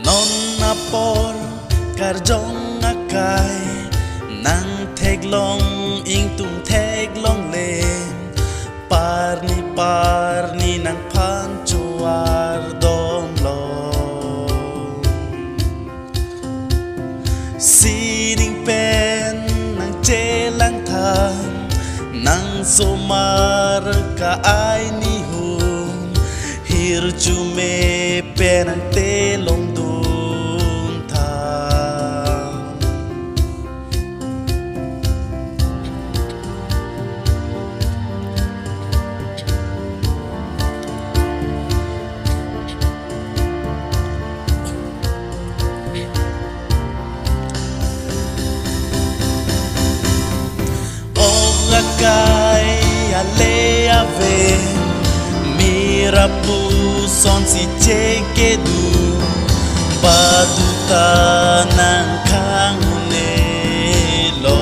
non napor karjong akai nang teglong ing tung teglong le parni nang pancuar dom lo sining pen nang jelang thang nang somar ka ai ni hum hir chume pen ang telong dun thang Kai ale ave mira pu son si cheke du paduta nang kang ne lo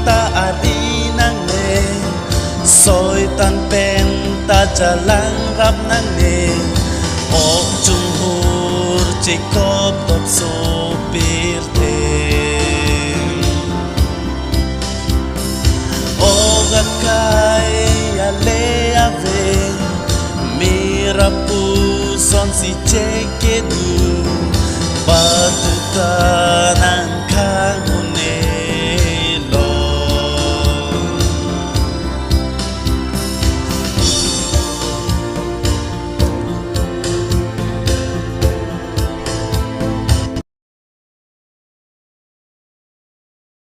ta adi nang ne soi tan pen ta jalang rap nang ne ok chung hur chikop top so pirte oga kai ale ave mira pu son si cheke du patuta nang